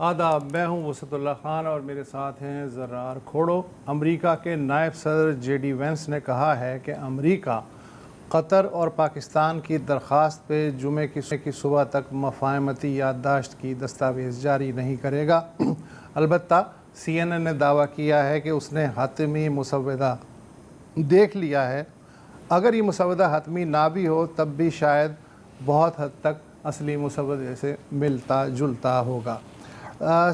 آداب، میں ہوں وسعت اللہ خان اور میرے ساتھ ہیں زرار کھوڑو۔ امریکہ کے نائب صدر جے ڈی وینس نے کہا ہے کہ امریکہ قطر اور پاکستان کی درخواست پہ جمعے کی صبح تک مفاہمتی یادداشت کی دستاویز جاری نہیں کرے گا۔ البتہ سی این این نے دعویٰ کیا ہے کہ اس نے حتمی مسودہ دیکھ لیا ہے۔ اگر یہ مسودہ حتمی نہ بھی ہو تب بھی شاید بہت حد تک اصلی مسودے سے ملتا جلتا ہوگا۔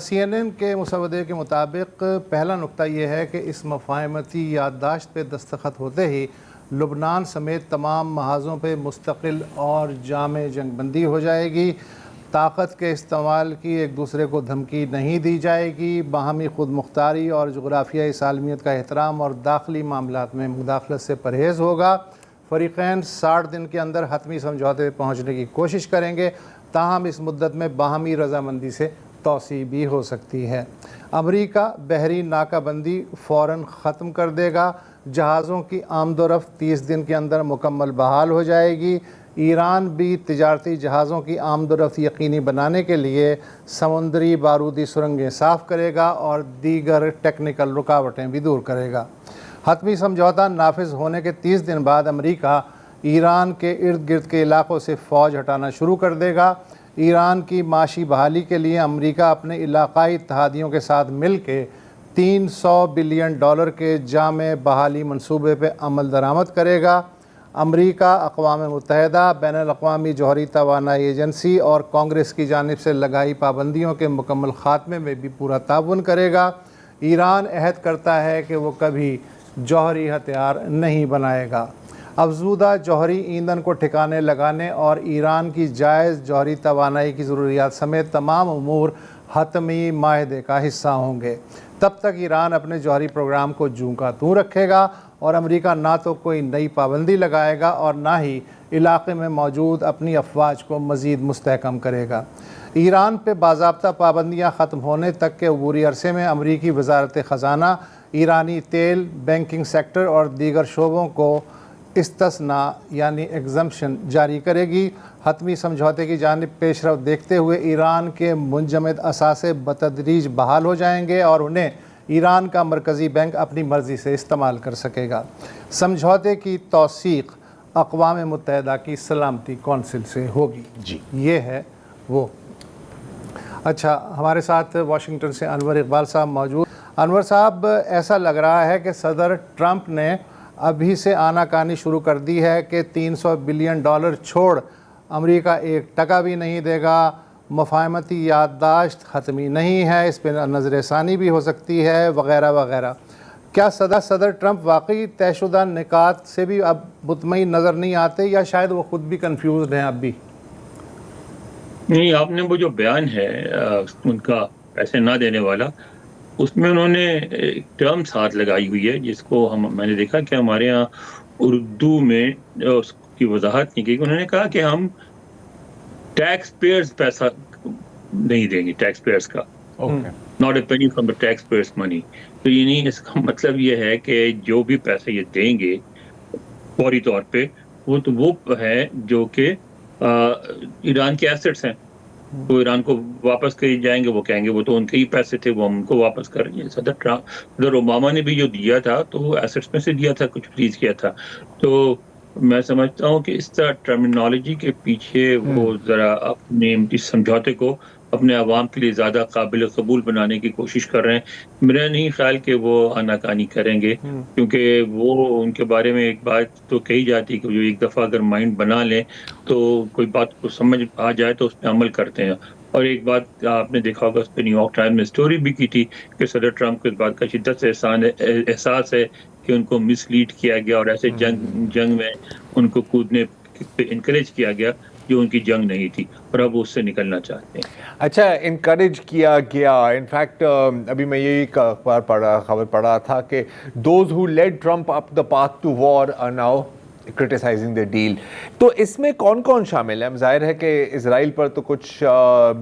سی این این کے مسودے کے مطابق پہلا نقطہ یہ ہے کہ اس مفاہمتی یادداشت پہ دستخط ہوتے ہی لبنان سمیت تمام محاذوں پہ مستقل اور جامع جنگ بندی ہو جائے گی، طاقت کے استعمال کی ایک دوسرے کو دھمکی نہیں دی جائے گی، باہمی خود مختاری اور جغرافیائی سالمیت کا احترام اور داخلی معاملات میں مداخلت سے پرہیز ہوگا۔ فریقین 60 دن کے اندر حتمی سمجھوتے پہ پہنچنے کی کوشش کریں گے، تاہم اس مدت میں باہمی رضامندی سے توسیع بھی ہو سکتی ہے۔ امریکہ بحری ناکہ بندی فوراً ختم کر دے گا، جہازوں کی آمد و رفت 30 دن کے اندر مکمل بحال ہو جائے گی۔ ایران بھی تجارتی جہازوں کی آمد و رفت یقینی بنانے کے لیے سمندری بارودی سرنگیں صاف کرے گا اور دیگر ٹیکنیکل رکاوٹیں بھی دور کرے گا۔ حتمی سمجھوتہ نافذ ہونے کے 30 دن بعد امریکہ ایران کے ارد گرد کے علاقوں سے فوج ہٹانا شروع کر دے گا۔ ایران کی معاشی بحالی کے لیے امریکہ اپنے علاقائی اتحادیوں کے ساتھ مل کے $300 بلین کے جامع بحالی منصوبے پہ عمل درآمد کرے گا۔ امریکہ اقوام متحدہ، بین الاقوامی جوہری توانائی ایجنسی اور کانگریس کی جانب سے لگائی پابندیوں کے مکمل خاتمے میں بھی پورا تعاون کرے گا۔ ایران عہد کرتا ہے کہ وہ کبھی جوہری ہتھیار نہیں بنائے گا۔ افزودہ جوہری ایندھن کو ٹھکانے لگانے اور ایران کی جائز جوہری توانائی کی ضروریات سمیت تمام امور حتمی معاہدے کا حصہ ہوں گے۔ تب تک ایران اپنے جوہری پروگرام کو جوں کا توں رکھے گا اور امریکہ نہ تو کوئی نئی پابندی لگائے گا اور نہ ہی علاقے میں موجود اپنی افواج کو مزید مستحکم کرے گا۔ ایران پہ باضابطہ پابندیاں ختم ہونے تک کے عبوری عرصے میں امریکی وزارت خزانہ ایرانی تیل، بینکنگ سیکٹر اور دیگر شعبوں کو استثناء یعنی ایگزمپشن جاری کرے گی۔ حتمی سمجھوتے کی جانب پیش رفت دیکھتے ہوئے ایران کے منجمد اثاثے بتدریج بحال ہو جائیں گے اور انہیں ایران کا مرکزی بینک اپنی مرضی سے استعمال کر سکے گا۔ سمجھوتے کی توثیق اقوام متحدہ کی سلامتی کونسل سے ہوگی۔ یہ ہے وہ۔ اچھا، ہمارے ساتھ واشنگٹن سے انور اقبال صاحب موجود۔ انور صاحب، ایسا لگ رہا ہے کہ صدر ٹرمپ نے ابھی سے آناکانی شروع کر دی ہے کہ $300 بلین چھوڑ امریکہ ایک ٹکا بھی نہیں دے گا، مفاہمتی یادداشت حتمی نہیں ہے، اس پہ نظر ثانی بھی ہو سکتی ہے وغیرہ وغیرہ۔ کیا صدر ٹرمپ واقعی طے شدہ نکات سے بھی اب مطمئن نظر نہیں آتے یا شاید وہ خود بھی کنفیوزڈ ہیں اب بھی؟ نہیں، آپ نے وہ جو بیان ہے ان کا پیسے نہ دینے والا، اس میں انہوں نے ایک ٹرم ساتھ لگائی ہوئی ہے جس کو میں نے دیکھا کہ ہمارے ہاں اردو میں اس کی وضاحت نہیں کی۔ انہوں نے کہا کہ ہم ٹیکس پیئرز پیسہ نہیں دیں گے، ٹیکس پیئرز کا، not a penny from the taxpayers money. تو یعنی اس کا مطلب یہ ہے کہ جو بھی پیسے یہ دیں گے فوری طور پہ وہ تو وہ ہے جو کہ ایران کے ایسٹس ہیں، وہ ایران کو واپس کر جائیں گے۔ وہ کہیں گے وہ تو ان کے ہی پیسے تھے، وہ ہم کو واپس کر رہے ہیں۔ صدر اوباما نے بھی جو دیا تھا تو وہ ایسٹس میں سے دیا تھا، کچھ فریز کیا تھا۔ تو میں سمجھتا ہوں کہ اس طرح ٹرمینالوجی کے پیچھے وہ ذرا اپنے اس سمجھوتے کو اپنے عوام کے لیے زیادہ قابل قبول بنانے کی کوشش کر رہے ہیں۔ میرا نہیں خیال کہ وہ آناکانی کریں گے، کیونکہ وہ ان کے بارے میں ایک بات تو کہی جاتی ہے کہ جو ایک دفعہ اگر مائنڈ بنا لیں تو کوئی بات کو سمجھ آ جائے تو اس پہ عمل کرتے ہیں۔ اور ایک بات آپ نے دیکھا ہوگا، اس پہ نیو یارک ٹائمز نے اسٹوری بھی کی تھی کہ صدر ٹرمپ کو اس بات کا شدت سے احساس ہے کہ ان کو مس لیڈ کیا گیا اور ایسے جنگ میں ان کو کودنے پہ انکریج کیا گیا جو ان کی جنگ نہیں تھی، اور اب وہ اس سے نکلنا چاہتے ہیں۔ اچھا، انکریج کیا گیا۔ انفیکٹ ابھی میں یہی خبر پڑھ رہا تھا کہ those who led Trump up the path to war are now criticising the deal. تو اس میں کون کون شامل ہے؟ ظاہر ہے کہ اسرائیل پر تو کچھ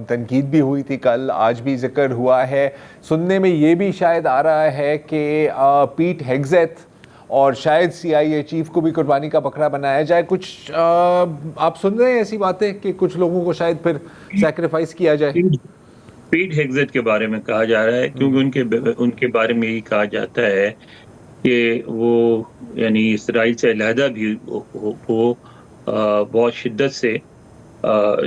تنقید بھی ہوئی تھی کل، آج بھی ذکر ہوا ہے۔ سننے میں یہ بھی شاید آ رہا ہے کہ پیٹ ہیگزیت اور شاید سی آئی اے چیف کو بھی قربانی کا بکرا بنایا جائے۔ کچھ آپ سن رہے ہیں ایسی باتیں کہ کچھ لوگوں کو شاید پھر سیکریفائس کیا جائے؟ پیٹ ہیگزٹ کے بارے میں کہا جا رہا ہے، کیونکہ ان کے بارے میں یہی کہا جاتا ہے کہ وہ یعنی اسرائیل سے علیحدہ بھی وہ بہت شدت سے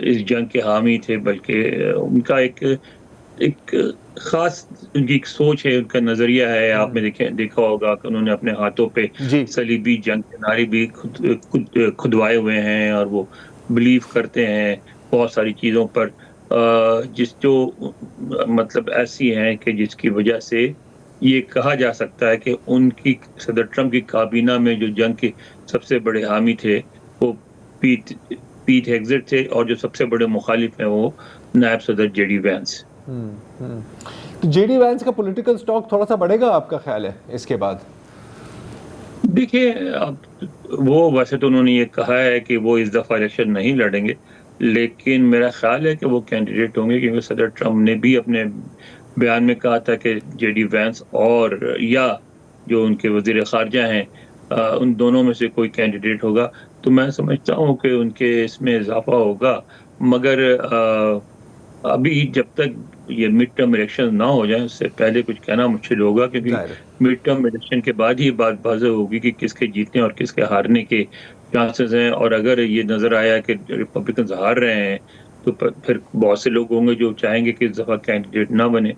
اس جنگ کے حامی تھے، بلکہ ان کا ایک خاص ان کی ایک سوچ ہے، ان کا نظریہ ہے. آپ نے دیکھا ہوگا کہ انہوں نے اپنے ہاتھوں پہ جی صلیبی جنگ کے نعرے بھی کھدوائے ہوئے ہیں، اور وہ بلیو کرتے ہیں بہت ساری چیزوں پر جو مطلب ایسی ہیں کہ جس کی وجہ سے یہ کہا جا سکتا ہے کہ ان کی صدر ٹرمپ کی کابینہ میں جو جنگ کے سب سے بڑے حامی تھے وہ پیٹ ہیگزٹ تھے، اور جو سب سے بڑے مخالف ہیں وہ نائب صدر J D Vance. J D Vance کا پولیٹیکل سٹاک تھوڑا سا بڑھے گا آپ کا خیال ہے اس کے بعد؟ دیکھیے وہ ویسے تو انہوں نے یہ کہا ہے کہ وہ اس دفعہ الیکشن نہیں لڑیں گے، لیکن میرا خیال ہے کہ وہ کینڈیڈیٹ ہوں گے، کیونکہ صدر ٹرمپ نے بھی اپنے بیان میں کہا تھا کہ جے ڈی وینس اور یا جو ان کے وزیر خارجہ ہیں ان دونوں میں سے کوئی کینڈیڈیٹ ہوگا. تو میں سمجھتا ہوں کہ ان کے اس میں اضافہ ہوگا، مگر ابھی جب تک یہ مڈ ٹرم الیکشن نہ ہو جائیں اس سے پہلے کچھ کہنا مشکل ہوگا، کیونکہ مڈ ٹرم الیکشن کے بعد ہی بات واضح ہوگی کہ کس کے جیتنے اور کس کے ہارنے کے چانسز ہیں. اور اگر یہ نظر آیا کہ ریپبلکنز ہار رہے ہیں تو پھر بہت سے لوگ ہوں گے جو چاہیں گے کہ اس دفعہ کینڈیڈیٹ نہ بنے.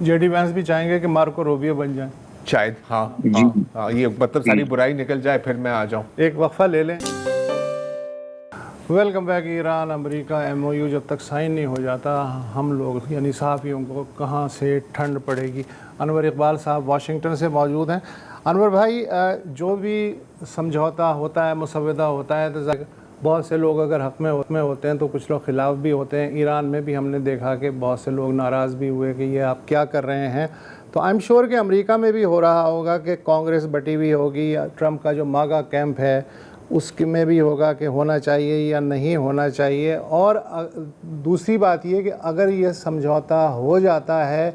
جے ڈی وینس بھی چاہیں گے کہ مارکو روبیو بن جائیں شاید. ہاں یہ مطلب ساری برائی نکل جائے پھر میں آ جاؤں. ایک وقفہ لے لیں. Welcome back. ایران امریکہ ایم او یو جب تک سائن نہیں ہو جاتا ہم لوگ یعنی صحافیوں کو کہاں سے ٹھنڈ پڑے گی. انور اقبال صاحب واشنگٹن سے موجود ہیں. انور بھائی، جو بھی سمجھوتا ہوتا ہے، مسودہ ہوتا ہے، تو بہت سے لوگ اگر حق میں ہوتے ہیں تو کچھ لوگ خلاف بھی ہوتے ہیں. ایران میں بھی ہم نے دیکھا کہ بہت سے لوگ ناراض بھی ہوئے کہ یہ آپ کیا کر رہے ہیں. تو آئی ایم شیور کہ امریکہ میں بھی ہو رہا ہوگا کہ کانگریس بٹی ہوئی ہوگی، ٹرمپ کا جو ماگا کیمپ ہے اس میں بھی ہوگا کہ ہونا چاہیے یا نہیں ہونا چاہیے. اور دوسری بات یہ کہ اگر یہ سمجھوتا ہو جاتا ہے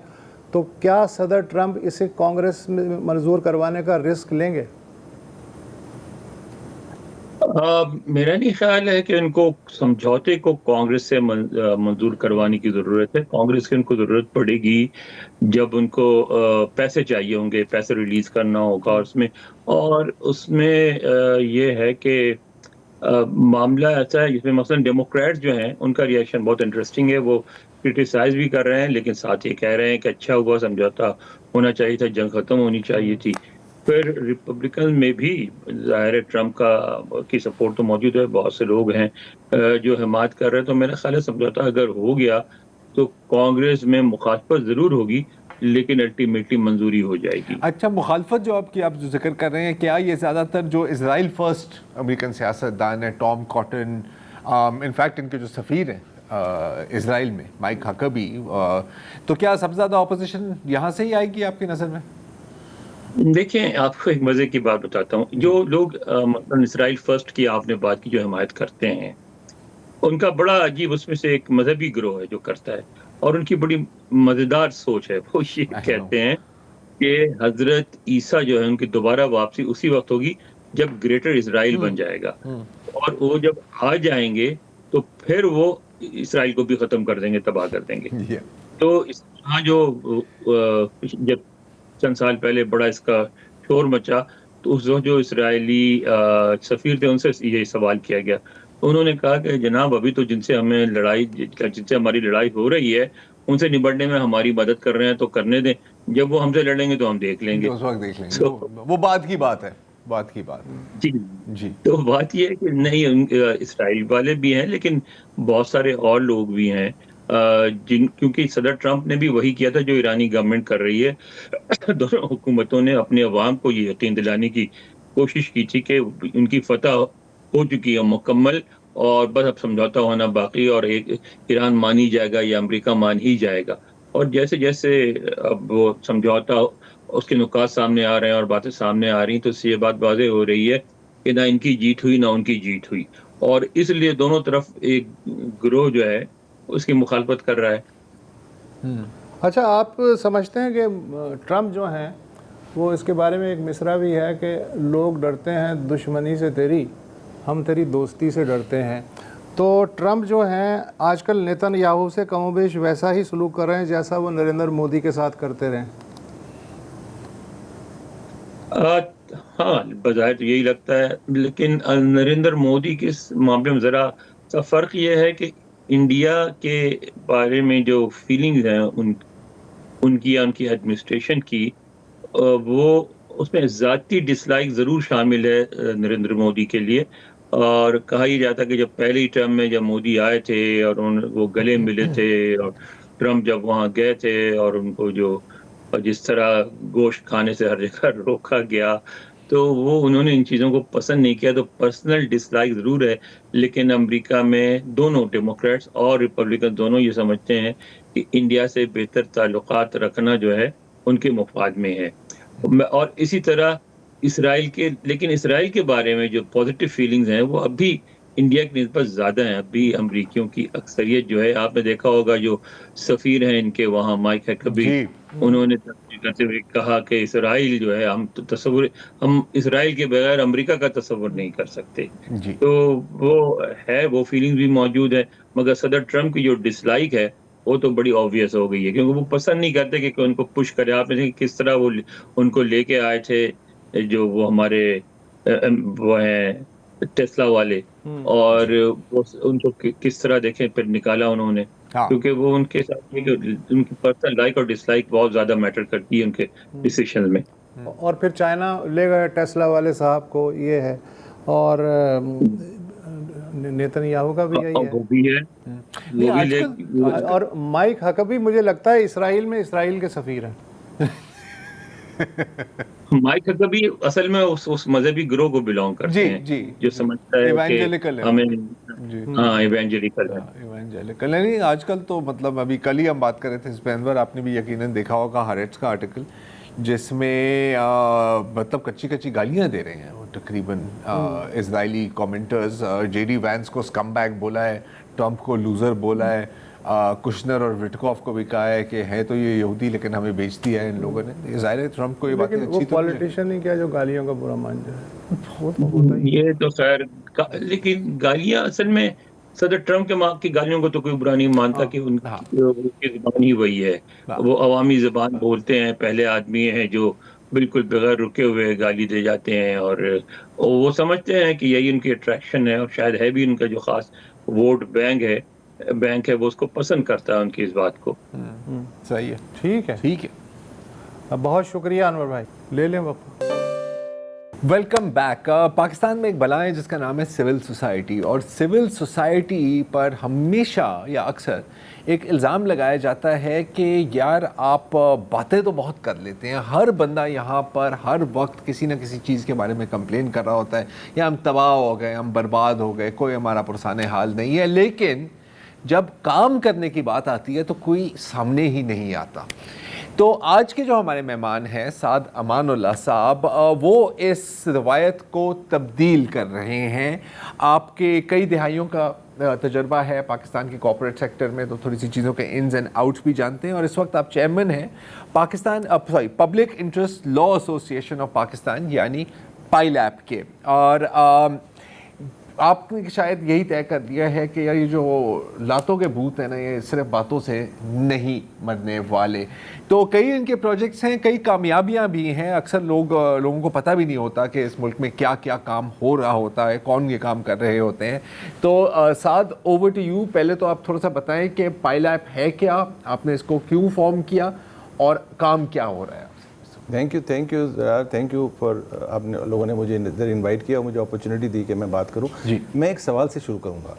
تو کیا صدر ٹرمپ اسے کانگریس میں منظور کروانے کا رسک لیں گے؟ میرا نہیں خیال ہے کہ ان کو سمجھوتے کو کانگریس سے منظور کروانے کی ضرورت ہے. کانگریس کی ان کو ضرورت پڑے گی جب ان کو پیسے چاہیے ہوں گے، پیسے ریلیز کرنا ہوگا اس میں یہ ہے کہ معاملہ ایسا ہے جس میں مثلا ڈیموکریٹس جو ہیں ان کا ریئیکشن بہت انٹرسٹنگ ہے. وہ کرٹیسائز بھی کر رہے ہیں لیکن ساتھ یہ کہہ رہے ہیں کہ اچھا ہوا، سمجھوتا ہونا چاہیے تھا، جنگ ختم ہونی چاہیے تھی. پھر ریپبلکن میں بھی ظاہر ٹرمپ کی سپورٹ تو موجود ہے، بہت سے لوگ ہیں جو حمایت کر رہے ہیں. تو میرا خیال ہے سمجھوتا اگر ہو گیا تو کانگریس میں مخالفت ضرور ہوگی لیکن الٹیمیٹلی منظوری ہو جائے گی. اچھا، مخالفت جو آپ جو ذکر کر رہے ہیں، کیا یہ زیادہ تر جو اسرائیل فرسٹ امریکن سیاستدان ہیں، ٹام کاٹن، انفیکٹ ان کے جو سفیر ہیں اسرائیل میں مائک ہکبی، تو کیا سب سے زیادہ اپوزیشن یہاں سے ہی آئے گی آپ کی نظر میں؟ دیکھیں، آپ کو ایک مزے کی بات بتاتا ہوں. جو لوگ مثلاً اسرائیل فرسٹ کی آپ نے بات کی جو حمایت کرتے ہیں، ان کا بڑا عجیب اس میں سے ایک مذہبی گروہ ہے جو کرتا ہے، اور ان کی بڑی مزیدار سوچ ہے. وہ یہ کہتے ہیں کہ حضرت عیسیٰ جو ہے ان کی دوبارہ واپسی اسی وقت ہوگی جب گریٹر اسرائیل بن جائے گا، اور وہ جب آ جائیں گے تو پھر وہ اسرائیل کو بھی ختم کر دیں گے، تباہ کر دیں گے. تو اس جب چند سال پہلے بڑا اس کا شور مچا تو اس وقت جو اسرائیلی سفیر تھے ان سے یہ سوال کیا گیا. انہوں نے کہا کہ جناب ابھی تو جن سے ہماری لڑائی ہو رہی ہے ان سے نبٹنے میں ہماری مدد کر رہے ہیں تو کرنے دیں، جب وہ ہم سے لڑیں گے تو ہم دیکھ لیں گے. اس وقت دیکھ لیں گے. وہ بات کی بات ہے. جی تو بات یہ ہے کہ نہیں، اسرائیل والے بھی ہیں لیکن بہت سارے اور لوگ بھی ہیں کیونکہ صدر ٹرمپ نے بھی وہی کیا تھا جو ایرانی گورنمنٹ کر رہی ہے. دونوں حکومتوں نے اپنے عوام کو یہ یقین دلانے کی کوشش کی تھی کہ ان کی فتح ہو چکی ہے مکمل، اور بس اب سمجھوتا ہونا باقی، اور ایک ایران مان ہی جائے گا یا امریکہ مان ہی جائے گا. اور جیسے جیسے اب وہ سمجھوتا اس کے نکات سامنے آ رہے ہیں اور باتیں سامنے آ رہی ہیں تو اس سے یہ بات واضح ہو رہی ہے کہ نہ ان کی جیت ہوئی نہ ان کی جیت ہوئی، اور اس لیے دونوں طرف ایک گروہ جو ہے اس کی مخالفت کر رہا ہے. اچھا، آپ سمجھتے ہیں کہ ٹرمپ جو ہیں وہ اس کے بارے میں ایک مصرع بھی ہے کہ لوگ ڈرتے ہیں دشمنی سے تیری، ہم تیری دوستی سے ڈرتے ہیں. تو ٹرمپ جو ہیں آج کل نیتن یاہو سے کم و بیش ویسا ہی سلوک کر رہے ہیں جیسا وہ نریندر مودی کے ساتھ کرتے رہے. ہاں بظاہر تو یہی لگتا ہے، لیکن نریندر مودی کے معاملے میں ذرا سا فرق یہ ہے کہ انڈیا کے بارے میں جو فیلنگز ہیں ان کی یا ان کی ایڈمنسٹریشن کی، وہ اس میں ذاتی ڈس لائک ضرور شامل ہے نریندر مودی کے لیے. اور کہا یہ جاتا کہ جب پہلی ٹرم میں جب مودی آئے تھے اور وہ گلے ملے تھے، اور ٹرمپ جب وہاں گئے تھے اور ان کو جس طرح گوشت کھانے سے ہر جگہ روکا گیا، تو وہ انہوں نے ان چیزوں کو پسند نہیں کیا. تو پرسنل ڈس لائک ضرور ہے، لیکن امریکہ میں دونوں ڈیموکریٹس اور ریپبلکن دونوں یہ سمجھتے ہیں کہ انڈیا سے بہتر تعلقات رکھنا جو ہے ان کے مفاد میں ہے. اور اسی طرح لیکن اسرائیل کے بارے میں جو پازیٹیو فیلنگز ہیں وہ اب بھی انڈیا کی نسبت زیادہ ہیں. ابھی امریکیوں کی اکثریت جو ہے، آپ نے دیکھا ہوگا جو سفیر ہیں ان کے وہاں مائک ہیکبی، انہوں نے تصویر کرتے ہوئے کہا کہ اسرائیل جو ہے ہم اسرائیل کے بغیر امریکہ کا تصور نہیں کر سکتے. تو وہ فیلنگ بھی موجود ہے. مگر صدر ٹرمپ کی جو ڈس لائک ہے وہ تو بڑی آبویس ہو گئی ہے، کیونکہ وہ پسند نہیں کرتے کہ ان کو پش کرے. آپ نے کس طرح وہ ان کو لے کے آئے تھے، جو وہ ہمارے وہ ہیں ٹیسلا والے، اور ان کو کس طرح دیکھیں پھر نکالا انہوں نے، کیونکہ وہ ان کے ساتھ ان کی پرسنل لائک اور ڈس لائک بہت زیادہ میٹر کرتی ہے ان کے ڈیسیشن میں. اور پھر چائنا لے گئے ٹیسلا والے صاحب کو، یہ ہے. اور نیتن یاہو کا بھی یہی وہ بھی ہے، وہ بھی لے. اور مائک ہکبی مجھے لگتا ہے اسرائیل میں اسرائیل کے سفیر ہیں. مائک ہکبی اصل میں اس مذہبی گروہ کو بلانگ کرتے ہیں جو سمجھتا ہے کہ ہمیں ایوانجیلیکل ہے. ایوانجیلیکل نہیں. آج کل تو مطلب ابھی کل ہی ہم بات کر رہے تھے اس پہ انور، آپ نے بھی یقیناً دیکھا ہوگا ہیریٹس کا آرٹیکل، جس میں مطلب کچی گالیاں دے رہے ہیں وہ تقریباً اسرائیلی کامنٹرز. جے ڈی وینس کو اسکم بیگ بولا ہے، ٹرمپ کو لوزر بولا ہے، کشنر اور وٹکوف کو بھی کہا ہے کہ ہے تو یہ یہودی لیکن ہمیں بیچ دیا ہے ان لوگوں نے. ظاہر ہے ٹرمپ کو یہ باتیں اچھی تو نہیں. پولیٹیشین ہی کیا جو گالیوں کا برا مان جائے. یہ تو خیر، لیکن گالیاں اصل میں صدر ٹرمپ کی گالیوں کو تو کوئی برا نہیں مانتا کہ ان کی زبان ہی وہی ہے. وہ عوامی زبان بولتے ہیں، پہلے آدمی ہیں جو بالکل بغیر رکے ہوئے گالی دے جاتے ہیں، اور وہ سمجھتے ہیں کہ یہی ان کی اٹریکشن ہے، اور شاید ہے بھی ان کا جو خاص ووٹ بینک ہے وہ اس کو پسند کرتا ہے ان کی اس بات کو. صحیح ہے، ٹھیک ہے. بہت شکریہ انور بھائی، لے لیں وقت. Welcome back. پاکستان میں ایک بلا ہے جس کا نام ہے سول سوسائٹی، اور سول سوسائٹی پر ہمیشہ یا اکثر ایک الزام لگایا جاتا ہے کہ یار آپ باتیں تو بہت کر لیتے ہیں، ہر بندہ یہاں پر ہر وقت کسی نہ کسی چیز کے بارے میں کمپلین کر رہا ہوتا ہے، یا ہم تباہ ہو گئے، ہم برباد ہو گئے، کوئی ہمارا پرسان حال نہیں ہے. لیکن جب کام کرنے کی بات آتی ہے تو کوئی سامنے ہی نہیں آتا. تو آج کے جو ہمارے مہمان ہیں سعد امان اللہ صاحب، وہ اس روایت کو تبدیل کر رہے ہیں. آپ کے کئی دہائیوں کا تجربہ ہے پاکستان کے کارپوریٹ سیکٹر میں، تو تھوڑی سی چیزوں کے انز اینڈ آؤٹس بھی جانتے ہیں. اور اس وقت آپ چیئرمین ہیں public interest law association of Pakistan یعنی پائیلیپ کے. اور آپ نے شاید یہی طے کر دیا ہے کہ یار یہ جو لاتوں کے بھوت ہیں نا، یہ صرف باتوں سے نہیں مرنے والے. تو کئی ان کے پروجیکٹس ہیں، کئی کامیابیاں بھی ہیں. اکثر لوگوں کو پتہ بھی نہیں ہوتا کہ اس ملک میں کیا کیا کام ہو رہا ہوتا ہے، کون یہ کام کر رہے ہوتے ہیں. تو سعد، اوور ٹو یو. پہلے تو آپ تھوڑا سا بتائیں کہ پائیلیپ ہے کیا، آپ نے اس کو کیوں فارم کیا، اور کام کیا ہو رہا ہے. تھینک یو فار آپ نے لوگوں نے مجھے ادھر انوائٹ کیا اور مجھے اپرچونیٹی دی کہ میں بات کروں. میں ایک سوال سے شروع کروں گا.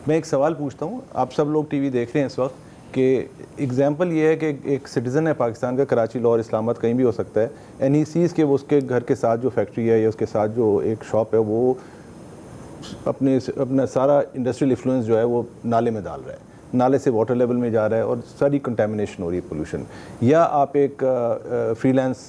میں ایک سوال پوچھتا ہوں. آپ سب لوگ ٹی وی دیکھ رہے ہیں اس وقت، کہ ایگزامپل یہ ہے کہ ایک سٹیزن ہے پاکستان کا، کراچی لاہور اسلام آباد کہیں بھی ہو سکتا ہے، اینڈ ہی سیز کہ وہ اس کے گھر کے ساتھ جو فیکٹری ہے یا اس کے ساتھ جو ایک شاپ ہے وہ اپنا سارا انڈسٹریل ایفلوئنس جو ہے وہ نالے میں ڈال رہا ہے، نالے سے واٹر لیول میں جا رہا ہے اور ساری کنٹامنیشن ہو رہی ہے، پولوشن. یا آپ ایک free lance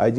IG,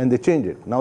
and they change it. Now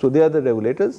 So they are the regulators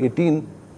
18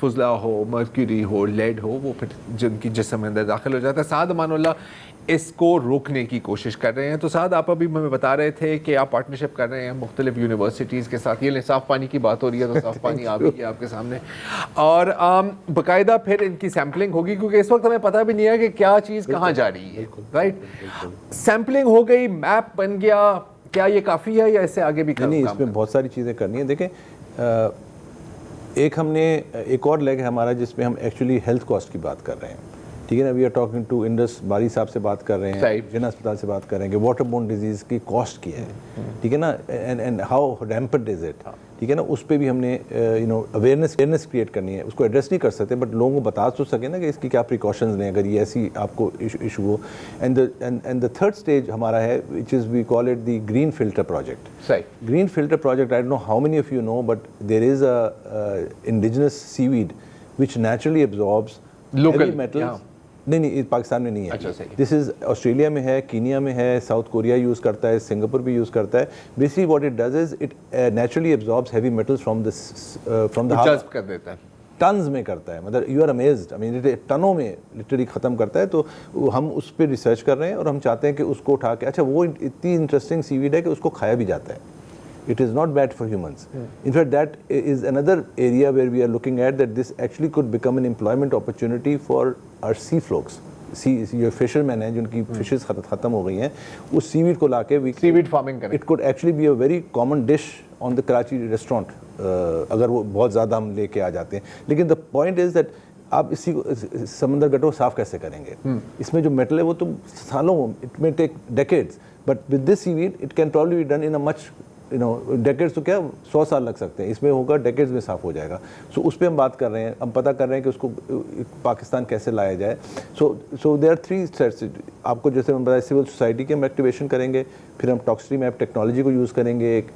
فضلہ ہو, مرکیوری ہو, لیڈ ہو, وہ پھر جن کی جسم میں اندر داخل ہو جاتا ہے. سعد امان اللہ اس کو روکنے کی کوشش کر رہے ہیں. تو سعد, آپ ابھی ہمیں بتا رہے تھے کہ آپ پارٹنرشپ کر رہے ہیں مختلف یونیورسٹیز کے ساتھ. یہ صاف پانی کی بات ہو رہی ہے تو صاف پانی آ گئی ہے آپ کے سامنے, اور باقاعدہ پھر ان کی سیمپلنگ ہوگی, کیونکہ اس وقت ہمیں پتہ بھی نہیں ہے کہ کیا چیز کہاں جا رہی ہے, رائٹ. سیمپلنگ ہو گئی, میپ بن گیا, کیا یہ کافی ہے یا اس سے آگے بھی نہیں, اس میں بہت ساری چیزیں کرنی ہیں. دیکھیں, ایک ہم نے ایک اور لیگ ہے ہمارا جس میں ہم ایکچولی ہیلتھ کاسٹ کی بات کر رہے ہیں, ٹھیک ہے نا. وی آر ٹاکنگ ٹو انڈس باری صاحب سے بات کر رہے ہیں, جنا اسپتال سے بات کر رہے ہیں کہ واٹر بورن ڈیزیز کی کاسٹ کیا ہے, ٹھیک ہے نا, and how rampant is it, ٹھیک ہے نا. اس پہ بھی ہم نے اویئرنیس کریٹ کرنی ہے. اس کو ایڈریس نہیں کر سکتے بٹ لوگوں کو بتا تو سکیں نا کہ اس کی کیا پریکاشنز لیں اگر یہ ایسی آپ کو ایشو ہو. اینڈ دا تھرڈ اسٹیج ہمارا ہے which is we call it the green filter project. Green filter project, I don't know how many of you know, but there is a indigenous seaweed which naturally absorbs heavy metals. نہیں, پاکستان میں نہیں ہے. دس از Australia میں ہے, Kenya میں ہے, south Korea use کرتا ہے, سنگاپور بھی یوز کرتا ہے. Basically what it does is it naturally absorbs heavy metals from the جذب کر دیتا ہے, ٹنز میں کرتا ہے. مطلب you are amazed, I mean ٹنوں میں لٹرلی ختم کرتا ہے. تو ہم اس پہ ریسرچ کر رہے ہیں اور ہم چاہتے ہیں کہ اس کو اٹھا کے, اچھا وہ اتنی انٹرسٹنگ سی ویڈ ہے کہ اس کو کھایا بھی جاتا ہے. It is not bad for humans. In fact, that is another area where we are looking at that this actually could become an employment opportunity for our sea folks. جو fishermen ہیں جن کی fishes ختم ہو گئی ہیں, اس سی Wade کو لا کے سی Wade farming کریں. It could actually be a very common dish on the Karachi restaurant اگر وہ بہت زیادہ ہم لے کے آ جاتے ہیں. لیکن the point is that آپ اسی کو سمندر گٹو صاف کیسے کریں گے؟ اس میں جو میٹل ہے وہ تو سالوں, it may take decades, but with this seaweed it can probably be done in a much decades تو کیا 100 سال لگ سکتے ہیں, اس میں ہوگا ڈیکیڈز میں صاف ہو جائے گا. سو اس پہ ہم بات کر رہے ہیں, ہم پتہ کر رہے ہیں کہ اس کو پاکستان کیسے لایا جائے. سو دیر آر 3 اسٹیپس. آپ کو جیسے ہم بتایا سول سوسائٹی کے ہم ایکٹیویشن کریں گے, پھر ہم ٹاکسٹری میپ ٹیکنالوجی کو یوز کریں گے, ایک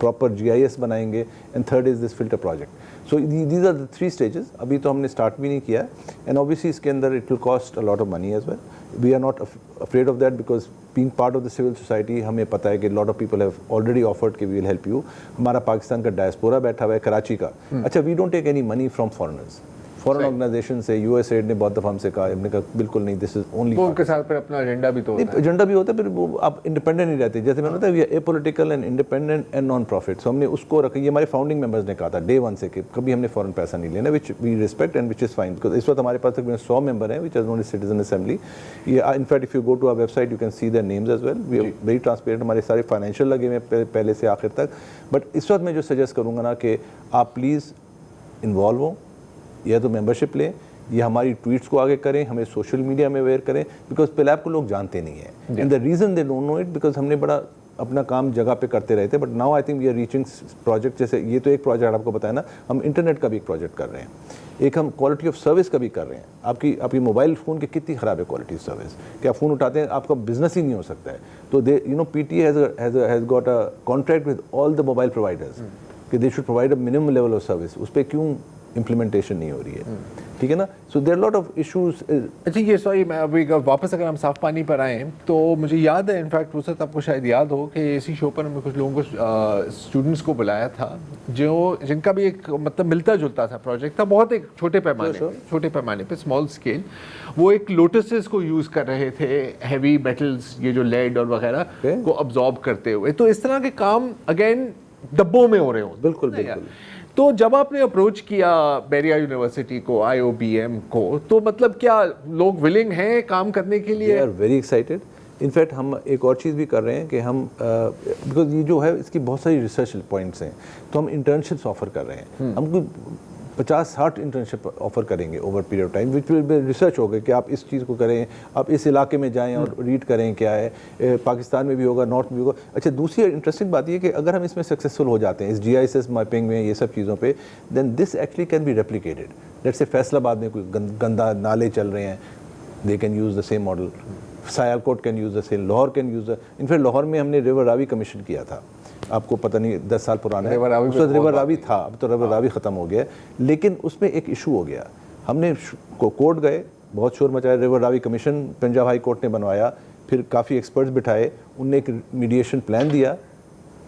پراپر GIS بنائیں گے, and third is this filter project. So these are the 3 stages. ابھی تو ہم نے اسٹارٹ بھی نہیں کیا ہے, اینڈ اوبیسلی اس کے اندر it will cost a lot of money as well. We are not afraid of that because being part of the civil society ہمیں پتہ ہے کہ lot of people have already offered کہ we will help you. ہمارا پاکستان کا diaspora بیٹھا ہوا ہے کراچی کا. اچھا, we don't take any money from foreigners. Foreign organisation سے USAID نے بہت دفعہ ہم سے کہا, ہم نے کہا بالکل نہیں, دس از اونلی. ان کے ساتھ پھر اپنا ایجنڈا بھی تو ہوتا ہے. ایجنڈا بھی ہوتا ہے, پھر وہ آپ انڈیپینڈنٹ نہیں رہتے. جیسے میں نے بتایا we are a political and independent and non profit. So ہم نے اس کو رکھا. یہ ہمارے فاؤنڈنگ ممبرز نے کہا تھا ڈے 1 سے کہ کبھی ہم نے فورن پیسہ نہیں لینا, which we respect and which is fine. Because اس وقت ہمارے پاس تقریباً 100 ممبر ہیں وچ از نون سٹیزن اسمبلی. یہ in fact if you go to our website you can see their names as well. We are very transparent. ہمارے سارے فائنینشیل لگے ہوئے پہلے سے آخر تک. بٹ اس وقت میں جو سجیسٹ کروں گا نا کہ آپ پلیز انوالو ہوں, یا تو ممبرشپ لیں, یا ہماری ٹویٹس کو آگے کریں, ہمیں سوشل میڈیا میں اویئر کریں, بیکاز پلیب کو لوگ جانتے نہیں ہیں. And the reason they don't know it because ہم نے بڑا اپنا کام جگہ پہ کرتے رہے تھے. But now I think we are reaching project. جیسے یہ تو ایک پروجیکٹ آپ کو بتایا نا, ہم انٹرنیٹ کا بھی ایک پروجیکٹ کر رہے ہیں, ایک ہم کوالٹی آف سروس کا بھی کر رہے ہیں. آپ کی موبائل فون کی کتنی خراب ہے کوالٹی آف سروس کہ آپ فون اٹھاتے ہیں, آپ کا بزنس ہی نہیں ہو سکتا ہے. تو they PTA has got a contract with all the mobile providers کہ they should provide a minimum level of service. اس پہ کیوں امپلیمنٹیشن نہیں ہو رہی ہے, ٹھیک ہے نا. سو دیر لاٹ آف ایشوز. اچھا, یہ سوری میں ابھی واپس اگر ہم صاف پانی پر آئیں تو مجھے یاد ہے, انفیکٹ اس وقت آپ کو شاید یاد ہو کہ اسی شو پر ہم نے کچھ لوگوں کو اسٹوڈنٹس کو بلایا تھا جن کا بھی ایک مطلب ملتا جلتا تھا پروجیکٹ تھا, بہت ایک چھوٹے پیمانے پہ اسمال اسکیل. وہ ایک لوٹسز کو یوز کر رہے تھے, ہیوی میٹلز یہ جو لیڈ اور وغیرہ کو ابزارب کرتے ہوئے. تو اس طرح کے کام اگین ڈبوں میں ہو رہے ہوں. بالکل بالکل. تو جب آپ نے اپروچ کیا بیریا یونیورسٹی کو, IOBM کو, تو مطلب کیا لوگ ولنگ ہیں کام کرنے کے لیے؟ They are very excited. In fact ہم ایک اور چیز بھی کر رہے ہیں کہ ہم بیکاز یہ جو ہے اس کی بہت ساری ریسرچ پوائنٹس ہیں, تو ہم انٹرنشپس آفر کر رہے ہیں. ہم کوئی 50-60 انٹرنشپ آفر کریں گے over period of time, which will be research ہوگا کہ آپ اس چیز کو کریں, آپ اس علاقے میں جائیں اور ریڈ کریں کیا ہے. پاکستان میں بھی ہوگا, نارتھ میں بھی ہوگا. اچھا, دوسری انٹرسٹنگ بات یہ کہ اگر ہم اس میں سکسیزفل ہو جاتے ہیں اس GIS میپنگ میں, یہ سب چیزوں پہ, then this actually can be replicated. Let's say Faisal آباد میں کوئی گندا نالے چل رہے ہیں, they can use the same model. Sialkot can use the same, Lahore can use the. In fact Lahore میں ہم نے ریور راوی کمیشن کیا تھا, آپ کو پتہ نہیں 10 سال پرانا ہے. اس وقت ریور راوی تھا, اب تو ریور راوی ختم ہو گیا. لیکن اس میں ایک ایشو ہو گیا. ہم نے کورٹ گئے, بہت شور مچایا. ریور راوی کمیشن پنجاب ہائی کورٹ نے بنوایا, پھر کافی ایکسپرٹس بٹھائے, انہوں نے ایک میڈیشن پلان دیا,